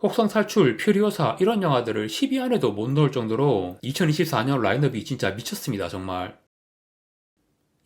혹성 탈출, 퓨리오사 이런 영화들을 10위 안에도 못 넣을 정도로 2024년 라인업이 진짜 미쳤습니다, 정말.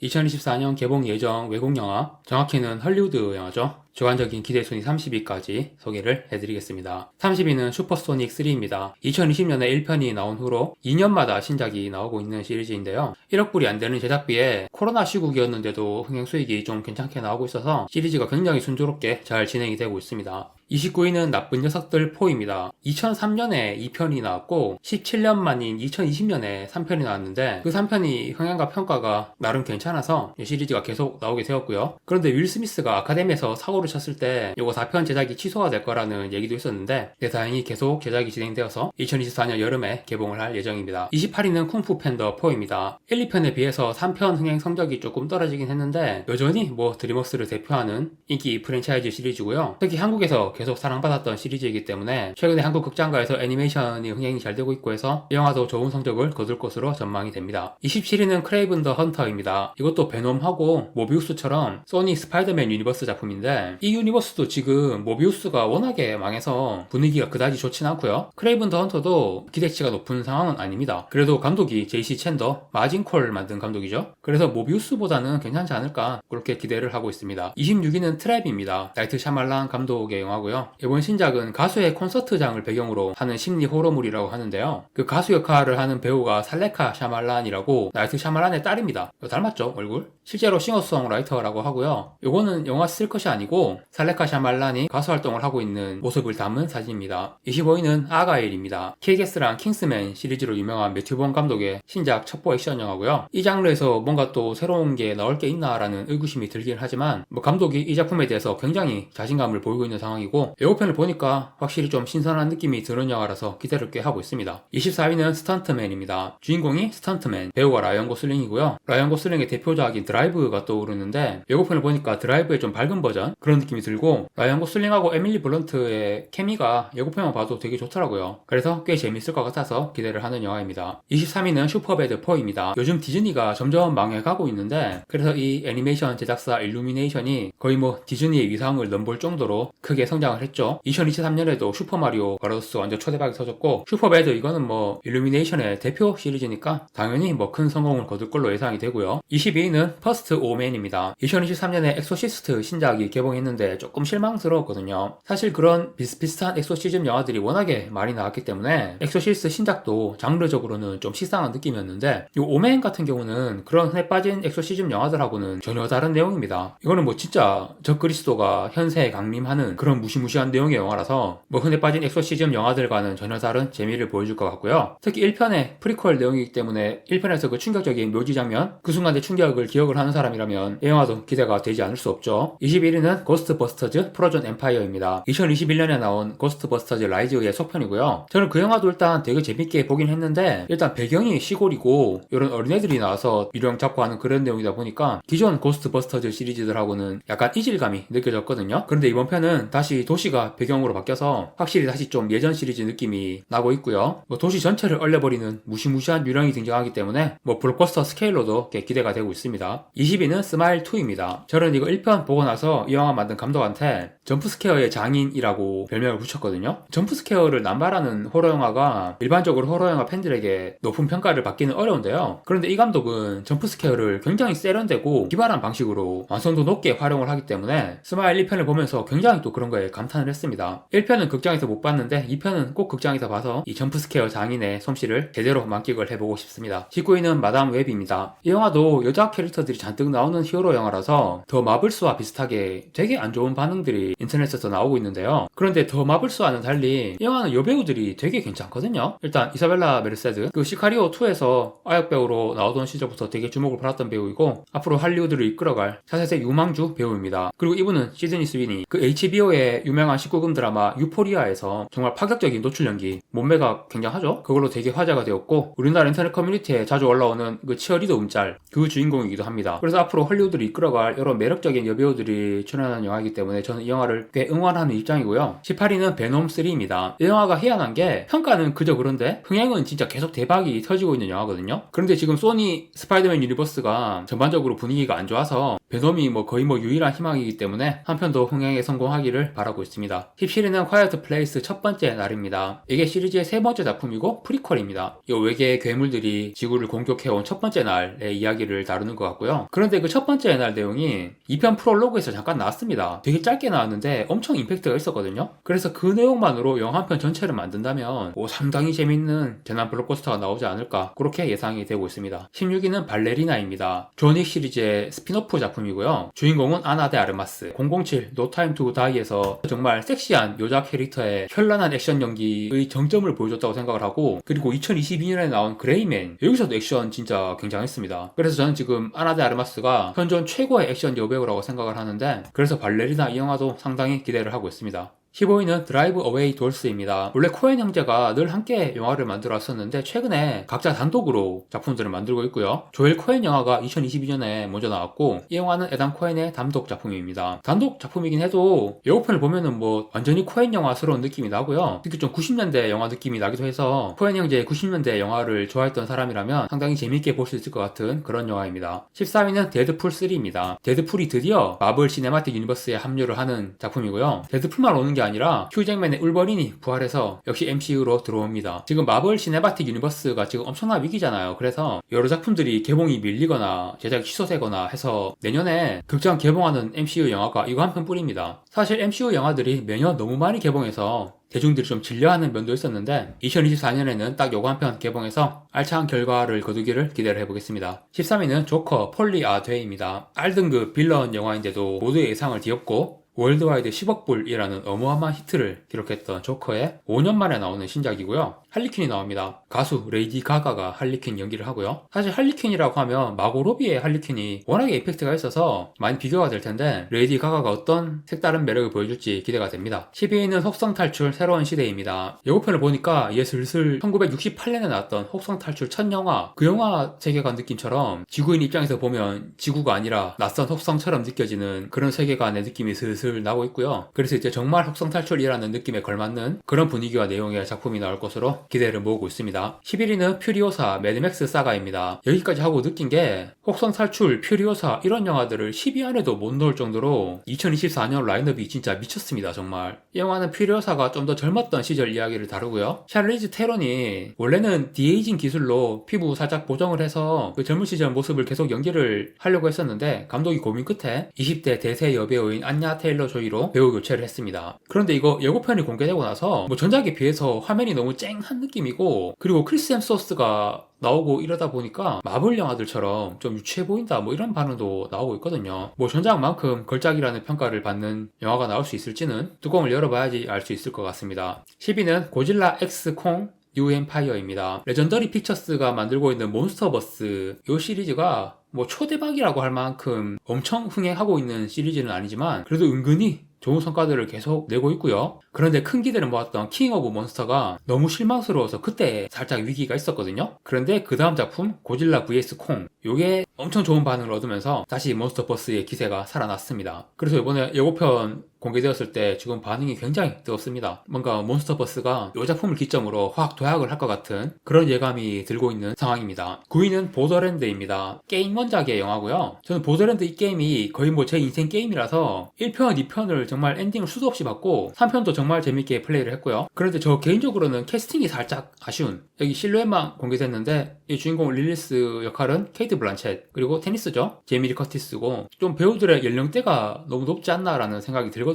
2024년 개봉 예정 외국 영화, 정확히는 헐리우드 영화죠. 주관적인 기대 순위 30위까지 소개를 해드리겠습니다. 30위는 슈퍼소닉 3입니다. 2020년에 1편이 나온 후로 2년마다 신작이 나오고 있는 시리즈인데요. 1억 불이 안 되는 제작비에 코로나 시국이었는데도 흥행 수익이 좀 괜찮게 나오고 있어서 시리즈가 굉장히 순조롭게 잘 진행이 되고 있습니다. 29위는 나쁜 녀석들 4입니다. 2003년에 2편이 나왔고 17년 만인 2020년에 3편이 나왔는데 그 3편이 흥행과 평가가 나름 괜찮아서 시리즈가 계속 나오게 되었고요. 그런데 윌 스미스가 아카데미에서 사고를 쳤을 때 이거 4편 제작이 취소가 될 거라는 얘기도 있었는데 다행히 계속 제작이 진행되어서 2024년 여름에 개봉을 할 예정입니다. 28위는 쿵푸 팬더 4입니다. 1, 2편에 비해서 3편 흥행 성적이 조금 떨어지긴 했는데 여전히 드림웍스를 대표하는 인기 프랜차이즈 시리즈고요. 특히 한국에서 계속 사랑받았던 시리즈이기 때문에 최근에 한국 극장가에서 애니메이션이 흥행이 잘 되고 있고 해서 이 영화도 좋은 성적을 거둘 것으로 전망이 됩니다. 27위는 크레이븐 더 헌터입니다. 이것도 베놈하고 모비우스처럼 소니 스파이더맨 유니버스 작품인데 이 유니버스도 지금 모비우스가 워낙에 망해서 분위기가 그다지 좋진 않고요. 크레이븐 더 헌터도 기대치가 높은 상황은 아닙니다. 그래도 감독이 제이시 챈더, 마진콜 만든 감독이죠. 그래서 모비우스보다는 괜찮지 않을까 그렇게 기대를 하고 있습니다. 26위는 트랩입니다. 나이트 샤말란 감독의 영화고요. 이번 신작은 가수의 콘서트장을 배경으로 하는 심리 호러물이라고 하는데요. 그 가수 역할을 하는 배우가 살레카 샤말란이라고 나이트 샤말란의 딸입니다. 닮았죠, 얼굴? 실제로 싱어송라이터라고 하고요. 이거는 영화 쓸 것이 아니고 살레카 샤말란이 가수 활동을 하고 있는 모습을 담은 사진입니다. 25위는 아가일입니다. 킬게스랑 킹스맨 시리즈로 유명한 매튜 본 감독의 신작 첩보 액션 영화고요. 이 장르에서 뭔가 또 새로운 게 나올 게 있나라는 의구심이 들긴 하지만 감독이 이 작품에 대해서 굉장히 자신감을 보이고 있는 상황이고 예고편을 보니까 확실히 좀 신선한 느낌이 드는 영화라서 기대를 꽤 하고 있습니다. 24위는 스턴트맨입니다. 주인공이 스턴트맨, 배우가 라이언 고슬링이고요. 라이언 고슬링의 대표작인 드라이브가 떠오르는데 예고편을 보니까 드라이브의 좀 밝은 버전 그런 느낌이 들고 라이언 고슬링하고 에밀리 블런트의 케미가 예고편만 봐도 되게 좋더라고요. 그래서 꽤 재밌을 것 같아서 기대를 하는 영화입니다. 23위는 슈퍼배드 4입니다. 요즘 디즈니가 점점 망해가고 있는데 그래서 이 애니메이션 제작사 일루미네이션이 거의 디즈니의 위상을 넘볼 정도로 크게 성장을 했죠. 2023년에도 슈퍼마리오 브라더스 완전 초대박이 터졌고 슈퍼배드 이거는 일루미네이션의 대표 시리즈니까 당연히 큰 성공을 거둘 걸로 예상이 되고요. 22위는 퍼스트 오맨입니다. 2023년에 엑소시스트 신작이 개봉했는데 조금 실망스러웠거든요. 사실 그런 비슷비슷한 엑소시즘 영화들이 워낙에 많이 나왔기 때문에 엑소시스트 신작도 장르적으로는 좀 식상한 느낌이었는데 이 오맨 같은 경우는 그런 흔해 빠진 엑소시즘 영화들하고는 전혀 다른 내용입니다. 이거는 진짜 적그리스도가 현세에 강림하는 그런 무시무시한 내용의 영화라서 흔해 빠진 엑소시즘 영화들과는 전혀 다른 재미를 보여줄 것 같고요. 특히 1편의 프리퀄 내용이기 때문에 1편에서 그 충격적인 묘지 장면 그 순간의 충격을 기억을 하는 사람이라면 이 영화도 기대가 되지 않을 수 없죠. 21위는 고스트버스터즈 프로존 엠파이어입니다. 2021년에 나온 고스트버스터즈 라이즈의 속편이고요. 저는 그 영화도 일단 되게 재밌게 보긴 했는데 일단 배경이 시골이고 이런 어린애들이 나와서 유령 잡고 하는 그런 내용이다 보니까 기존 고스트버스터즈 시리즈들하고는 약간 이질감이 느껴졌거든요. 그런데 이번 편은 다시 도시가 배경으로 바뀌어서 확실히 다시 좀 예전 시리즈 느낌이 나고 있고요. 도시 전체를 얼려버리는 무시무시한 유령이 등장하기 때문에 블록버스터 스케일로도 기대가 되고 있습니다. 20위는 스마일2입니다. 저는 이거 1편 보고 나서 이 영화 만든 감독한테 점프스케어의 장인이라고 별명을 붙였거든요. 점프스케어를 남발하는 호러영화가 일반적으로 호러영화 팬들에게 높은 평가를 받기는 어려운데요. 그런데 이 감독은 점프스케어를 굉장히 세련되고 기발한 방식으로 완성도 높게 활용을 하기 때문에 스마일 2편을 보면서 굉장히 또 그런 거에 감탄을 했습니다. 1편은 극장에서 못 봤는데 2편은 꼭 극장에서 봐서 이 점프스케어 장인의 솜씨를 제대로 만끽을 해보고 싶습니다. 19위는 마담 웹입니다. 이 영화도 여자 캐릭터들이 잔뜩 나오는 히어로 영화라서 더 마블스와 비슷하게 되게 안 좋은 반응들이 인터넷에서 나오고 있는데요. 그런데 더 마블스와는 달리 이 영화는 여배우들이 되게 괜찮거든요. 일단 이사벨라 메르세드 그 시카리오 2에서 아역 배우로 나오던 시절부터 되게 주목을 받았던 배우이고 앞으로 할리우드를 이끌어갈 사세의 유망주 배우입니다. 그리고 이분은 시드니 스위니 그 HBO의 유명한 19금 드라마 유포리아에서 정말 파격적인 노출 연기 몸매가 굉장하죠. 그걸로 되게 화제가 되었고 우리나라 인터넷 커뮤니티에 자주 올라오는 그 치어리더 움짤 그 주인공이기도 합니다. 그래서 앞으로 헐리우드를 이끌어갈 여러 매력적인 여배우들이 출연하는 영화이기 때문에 저는 이 영화를 꽤 응원하는 입장이고요. 18위는 베놈 3입니다. 이 영화가 희한한 게 평가는 그저 그런데 흥행은 진짜 계속 대박이 터지고 있는 영화거든요. 그런데 지금 소니 스파이더맨 유니버스가 전반적으로 분위기가 안 좋아서 베놈이 거의 유일한 희망이기 때문에 한 편 더 흥행에 성공하기를 바라고 있습니다. 17위는 콰이어트 플레이스 첫 번째 날입니다. 이게 시리즈의 세 번째 작품이고 프리퀄입니다. 이 외계의 괴물들이 지구를 공격해온 첫 번째 날의 이야기를 다루는 것 같고요. 그런데 그 첫 번째 날 내용이 2편 프롤로그에서 잠깐 나왔습니다. 되게 짧게 나왔는데 엄청 임팩트가 있었거든요. 그래서 그 내용만으로 영화 한 편 전체를 만든다면 상당히 재밌는 재난 블록버스터가 나오지 않을까 그렇게 예상이 되고 있습니다. 16위는 발레리나입니다. 존윅 시리즈의 스피노프 작품이고요. 주인공은 아나 데 아르마스, 007 No Time to Die에서 정말 섹시한 여자 캐릭터의 현란한 액션 연기의 정점을 보여줬다고 생각을 하고, 그리고 2022년에 나온 그레이맨, 여기서도 액션 진짜 굉장했습니다. 그래서 저는 지금 아나 데 아르마스가 현존 최고의 액션 여배우라고 생각을 하는데, 그래서 발레리나 이 영화도 상당히 기대를 하고 있습니다. 15위는 드라이브 어웨이 돌스입니다. 원래 코엔 형제가 늘 함께 영화를 만들어 왔었는데 최근에 각자 단독으로 작품들을 만들고 있고요. 조엘 코엔 영화가 2022년에 먼저 나왔고, 이 영화는 에단 코엔의 단독 작품입니다. 단독 작품이긴 해도 예고편을 보면은 완전히 코엔 영화스러운 느낌이 나고요. 특히 좀 90년대 영화 느낌이 나기도 해서 코엔 형제의 90년대 영화를 좋아했던 사람이라면 상당히 재밌게 볼 수 있을 것 같은 그런 영화입니다. 14위는 데드풀 3입니다. 데드풀이 드디어 마블 시네마틱 유니버스에 합류를 하는 작품이고요. 데드풀만 오는 게 아니라 휴잭맨의 울버린이 부활해서 역시 MCU로 들어옵니다. 지금 마블 시네마틱 유니버스가 지금 엄청난 위기잖아요. 그래서 여러 작품들이 개봉이 밀리거나 제작이 취소되거나 해서 내년에 극장 개봉하는 MCU 영화가 이거 한 편뿐입니다. 사실 MCU 영화들이 매년 너무 많이 개봉해서 대중들이 좀 질려하는 면도 있었는데 2024년에는 딱 요거 한 편 개봉해서 알찬 결과를 거두기를 기대를 해보겠습니다. 13위는 조커 폴리 아데이입니다. R등급 빌런 영화인데도 모두의 예상을 뒤엎고 월드와이드 10억 불이라는 어마어마한 히트를 기록했던 조커의 5년 만에 나오는 신작이고요. 할리퀸이 나옵니다. 가수 레이디 가가가 할리퀸 연기를 하고요. 사실 할리퀸이라고 하면 마고 로비의 할리퀸이 워낙에 이펙트가 있어서 많이 비교가 될 텐데, 레이디 가가가 어떤 색다른 매력을 보여줄지 기대가 됩니다. 12위는 혹성 탈출 새로운 시대입니다. 예고편을 보니까 이게 슬슬 1968년에 나왔던 혹성 탈출 첫 영화, 그 영화 세계관 느낌처럼 지구인 입장에서 보면 지구가 아니라 낯선 혹성처럼 느껴지는 그런 세계관의 느낌이 슬슬 나고 있고요. 그래서 이제 정말 혹성 탈출이라는 느낌에 걸맞는 그런 분위기와 내용의 작품이 나올 것으로 기대를 모으고 있습니다. 11위는 퓨리오사 매드맥스 사가입니다. 여기까지 하고 느낀 게 혹성 탈출, 퓨리오사 이런 영화들을 10위 안에도 못 넣을 정도로 2024년 라인업이 진짜 미쳤습니다. 정말 이 영화는 퓨리오사가 좀 더 젊었던 시절 이야기를 다루고요. 샤를리즈 테론이 원래는 디에이징 기술로 피부 살짝 보정을 해서 그 젊은 시절 모습을 계속 연기를 하려고 했었는데, 감독이 고민 끝에 20대 대세 여배우인 안냐 테일러 조이로 배우 교체를 했습니다. 그런데 이거 예고편이 공개되고 나서 전작에 비해서 화면이 너무 쨍한 느낌이고, 그리고 크리스 햄스워스가 나오고 이러다 보니까 마블 영화들처럼 좀 유치해 보인다 이런 반응도 나오고 있거든요. 전작만큼 걸작이라는 평가를 받는 영화가 나올 수 있을지는 뚜껑을 열어봐야지 알 수 있을 것 같습니다. 10위는 고질라 X 콩 뉴 엠파이어입니다. 레전더리 픽처스가 만들고 있는 몬스터버스 이 시리즈가 초대박이라고 할 만큼 엄청 흥행하고 있는 시리즈는 아니지만 그래도 은근히 좋은 성과들을 계속 내고 있고요. 그런데 큰 기대를 모았던 킹 오브 몬스터가 너무 실망스러워서 그때 살짝 위기가 있었거든요. 그런데 그 다음 작품 고질라 vs 콩, 요게 엄청 좋은 반응을 얻으면서 다시 몬스터버스의 기세가 살아났습니다. 그래서 이번에 예고편 공개되었을 때 지금 반응이 굉장히 뜨겁습니다. 뭔가 몬스터버스가 이 작품을 기점으로 확 도약을 할 것 같은 그런 예감이 들고 있는 상황입니다. 9위는 보더랜드입니다. 게임 원작의 영화고요. 저는 보더랜드 이 게임이 거의 제 인생 게임이라서 1편, 2편을 정말 엔딩을 수도 없이 봤고 3편도 정말 재밌게 플레이를 했고요. 그런데 저 개인적으로는 캐스팅이 살짝 아쉬운, 여기 실루엣만 공개됐는데 이 주인공 릴리스 역할은 케이트 블란쳇, 그리고 테니스죠, 제이미 리 커티스고, 좀 배우들의 연령대가 너무 높지 않나라는 생각이 들거든요.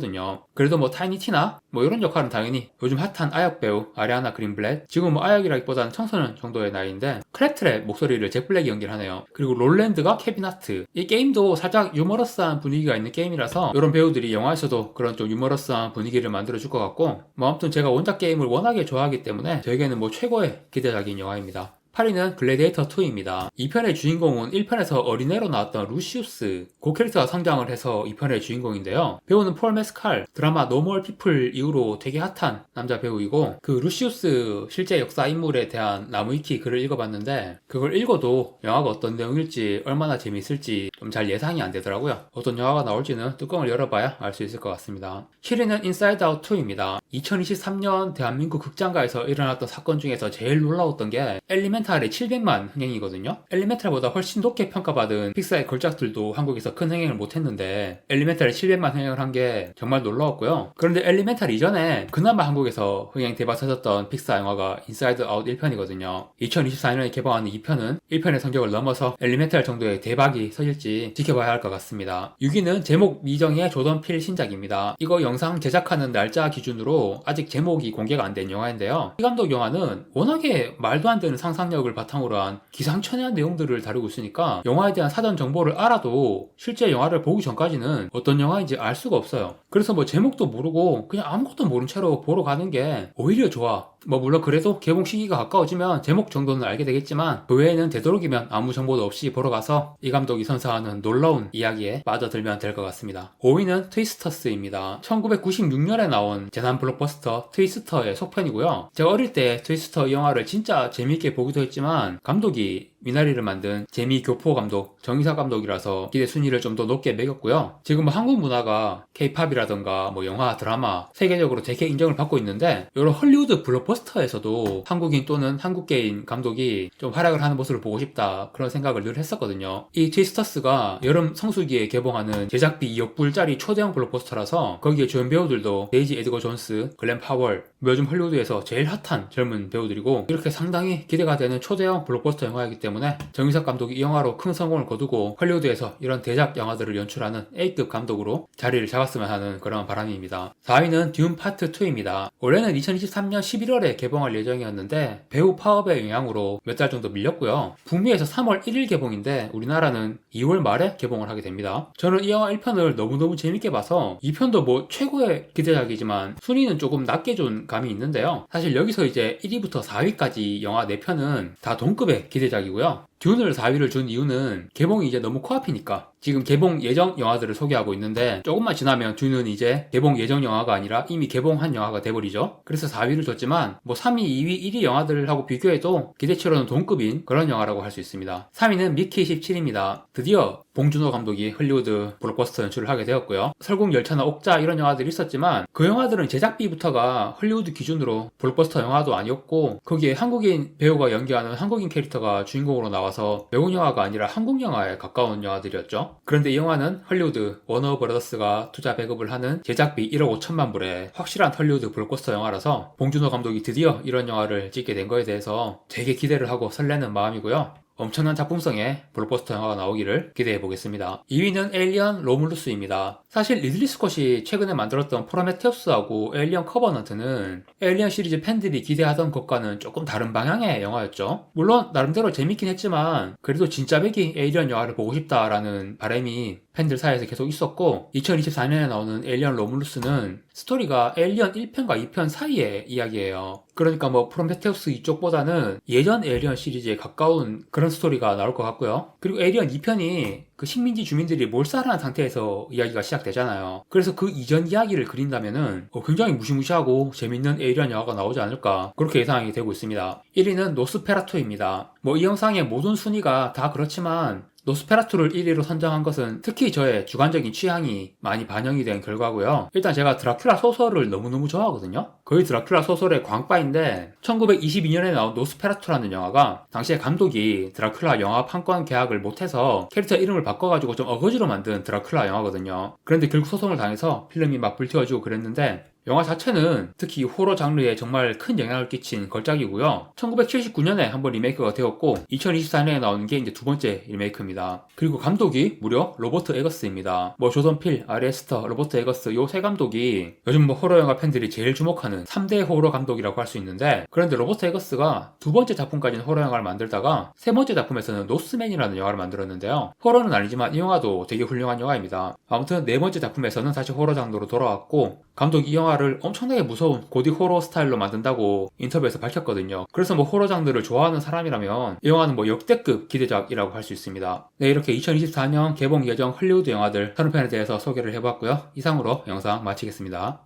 그래도 타이니 티나 이런 역할은 당연히 요즘 핫한 아역 배우 아리아나 그린블렛, 지금 아역이라기보다는 청소년 정도의 나이인데 클랩트랩 목소리를 잭 블랙이 연기를 하네요. 그리고 롤랜드가 케빈 하트. 이 게임도 살짝 유머러스한 분위기가 있는 게임이라서 이런 배우들이 영화에서도 그런 좀 유머러스한 분위기를 만들어줄 것 같고, 아무튼 제가 원작 게임을 워낙에 좋아하기 때문에 저에게는 최고의 기대작인 영화입니다. 8위는 글래디에이터 2입니다. 2편의 주인공은 1편에서 어린애로 나왔던 루시우스, 그 캐릭터가 성장을 해서 2편의 주인공인데요. 배우는 폴 메스칼, 드라마 노멀 피플 이후로 되게 핫한 남자 배우이고, 그 루시우스 실제 역사 인물에 대한 나무위키 글을 읽어봤는데 그걸 읽어도 영화가 어떤 내용일지 얼마나 재미있을지 좀 잘 예상이 안 되더라고요. 어떤 영화가 나올지는 뚜껑을 열어봐야 알 수 있을 것 같습니다. 7위는 인사이드 아웃 2입니다. 2023년 대한민국 극장가에서 일어났던 사건 중에서 제일 놀라웠던 게 엘리멘탈 엘리멘탈의 700만 흥행이거든요. 엘리멘탈보다 훨씬 높게 평가받은 픽사의 걸작들도 한국에서 큰 흥행을 못했는데 엘리멘탈이 700만 흥행을 한 게 정말 놀라웠고요. 그런데 엘리멘탈 이전에 그나마 한국에서 흥행 대박 터졌던 픽사 영화가 인사이드 아웃 1편이거든요. 2024년에 개봉하는 2편은 1편의 성적을 넘어서 엘리멘탈 정도의 대박이 터질지 지켜봐야 할 것 같습니다. 6위는 제목 미정의 조던 필 신작입니다. 이거 영상 제작하는 날짜 기준으로 아직 제목이 공개가 안 된 영화인데요. 이 감독 영화는 워낙에 말도 안 되는 상상력을 바탕으로 한 기상천외한 내용들을 다루고 있으니까 영화에 대한 사전 정보를 알아도 실제 영화를 보기 전까지는 어떤 영화인지 알 수가 없어요. 그래서 뭐 제목도 모르고 그냥 아무것도 모른 채로 보러 가는 게 오히려 좋아. 뭐 물론 그래도 개봉 시기가 가까워지면 제목 정도는 알게 되겠지만 그 외에는 되도록이면 아무 정보도 없이 보러 가서 이 감독이 선사하는 놀라운 이야기에 빠져들면 될 것 같습니다. 5위는 트위스터스입니다. 1996년에 나온 재난 블록버스터 트위스터의 속편이고요. 제가 어릴 때 트위스터 이 영화를 진짜 재미있게 보기도 했지만 감독이 미나리를 만든 재미교포 감독, 정의사 감독이라서 기대 순위를 좀 더 높게 매겼고요. 지금 뭐 한국 문화가 K-팝이라던가 뭐 영화, 드라마 세계적으로 되게 인정을 받고 있는데 이런 헐리우드 블록버스터에서도 한국인 또는 한국계인 감독이 좀 활약을 하는 모습을 보고 싶다 그런 생각을 늘 했었거든요. 이 트위스터스가 여름 성수기에 개봉하는 제작비 2억 불짜리 초대형 블록버스터라서 거기에 주연 배우들도 데이지 에드거 존스, 글렌 파월, 요즘 헐리우드에서 제일 핫한 젊은 배우들이고 이렇게 상당히 기대가 되는 초대형 블록버스터 영화이기 때문에 정유석 감독이 이 영화로 큰 성공을 거두고 헐리우드에서 이런 대작 영화들을 연출하는 A급 감독으로 자리를 잡았으면 하는 그런 바람입니다. 4위는 듄 파트 2입니다. 원래는 2023년 11월에 개봉할 예정이었는데 배우 파업의 영향으로 몇 달 정도 밀렸고요. 북미에서 3월 1일 개봉인데 우리나라는 2월 말에 개봉을 하게 됩니다. 저는 이 영화 1편을 너무너무 재밌게 봐서 2편도 뭐 최고의 기대작이지만 순위는 조금 낮게 준 감이 있는데요. 사실 여기서 이제 1위부터 4위까지 영화 4편은 다 동급의 기대작이고요. 듄을 4위를 준 이유는 개봉이 이제 너무 코앞이니까 지금 개봉 예정 영화들을 소개하고 있는데 조금만 지나면 듄은 이제 개봉 예정 영화가 아니라 이미 개봉한 영화가 돼버리죠. 그래서 4위를 줬지만 뭐 3위, 2위, 1위 영화들하고 비교해도 기대치로는 동급인 그런 영화라고 할 수 있습니다. 3위는 미키 17입니다. 드디어 봉준호 감독이 헐리우드 블록버스터 연출을 하게 되었고요. 설국열차나 옥자 이런 영화들이 있었지만 그 영화들은 제작비부터가 헐리우드 기준으로 블록버스터 영화도 아니었고 거기에 한국인 배우가 연기하는 한국인 캐릭터가 주인공으로 나와서 외국 영화가 아니라 한국 영화에 가까운 영화들이었죠. 그런데 이 영화는 헐리우드 워너브라더스가 투자 배급을 하는 제작비 1억 5천만 불의 확실한 헐리우드 블록버스터 영화라서 봉준호 감독이 드디어 이런 영화를 찍게 된 거에 대해서 되게 기대를 하고 설레는 마음이고요. 엄청난 작품성의 블록버스터 영화가 나오기를 기대해 보겠습니다. 2위는 에일리언 로뮬루스입니다. 사실 리들리 스콧이 최근에 만들었던 프로메테우스하고 에일리언 커버넌트는 에일리언 시리즈 팬들이 기대하던 것과는 조금 다른 방향의 영화였죠. 물론 나름대로 재밌긴 했지만 그래도 진짜 백이 에일리언 영화를 보고 싶다라는 바람이 팬들 사이에서 계속 있었고 2024년에 나오는 에일리언 로뮬루스는 스토리가 에일리언 1편과 2편 사이의 이야기예요. 그러니까 뭐 프로메테우스 이쪽보다는 예전 에일리언 시리즈에 가까운 그런 스토리가 나올 것 같고요. 그리고 에일리언 2편이 그 식민지 주민들이 몰살한 상태에서 이야기가 시작되잖아요. 그래서 그 이전 이야기를 그린다면은 굉장히 무시무시하고 재밌는 에일리언 영화가 나오지 않을까 그렇게 예상이 되고 있습니다. 1위는 노스페라토입니다. 뭐 이 영상의 모든 순위가 다 그렇지만 노스페라투를 1위로 선정한 것은 특히 저의 주관적인 취향이 많이 반영이 된 결과고요. 일단 제가 드라큘라 소설을 너무너무 좋아하거든요. 거의 드라큘라 소설의 광빠인데 1922년에 나온 노스페라투라는 영화가 당시에 감독이 드라큘라 영화 판권 계약을 못해서 캐릭터 이름을 바꿔가지고 좀 어거지로 만든 드라큘라 영화거든요. 그런데 결국 소송을 당해서 필름이 막 불태워지고 그랬는데 영화 자체는 특히 호러 장르에 정말 큰 영향을 끼친 걸작이고요. 1979년에 한번 리메이크가 되었고 2024년에 나온 게 이제 두 번째 리메이크입니다. 그리고 감독이 무려 로버트 에거스입니다. 뭐 조던 필, 아리 에스터, 로버트 에거스 요 세 감독이 요즘 뭐 호러 영화 팬들이 제일 주목하는 3대 호러 감독이라고 할 수 있는데 그런데 로버트 에거스가 두 번째 작품까지는 호러 영화를 만들다가 세 번째 작품에서는 노스맨이라는 영화를 만들었는데요. 호러는 아니지만 이 영화도 되게 훌륭한 영화입니다. 아무튼 네 번째 작품에서는 다시 호러 장르로 돌아왔고 감독이 이 영화를 엄청나게 무서운 고딕 호러 스타일로 만든다고 인터뷰에서 밝혔거든요. 그래서 뭐 호러 장르를 좋아하는 사람이라면 이 영화는 뭐 역대급 기대작이라고 할 수 있습니다. 네, 이렇게 2024년 개봉 예정 헐리우드 영화들 30편에 대해서 소개를 해봤고요. 이상으로 영상 마치겠습니다.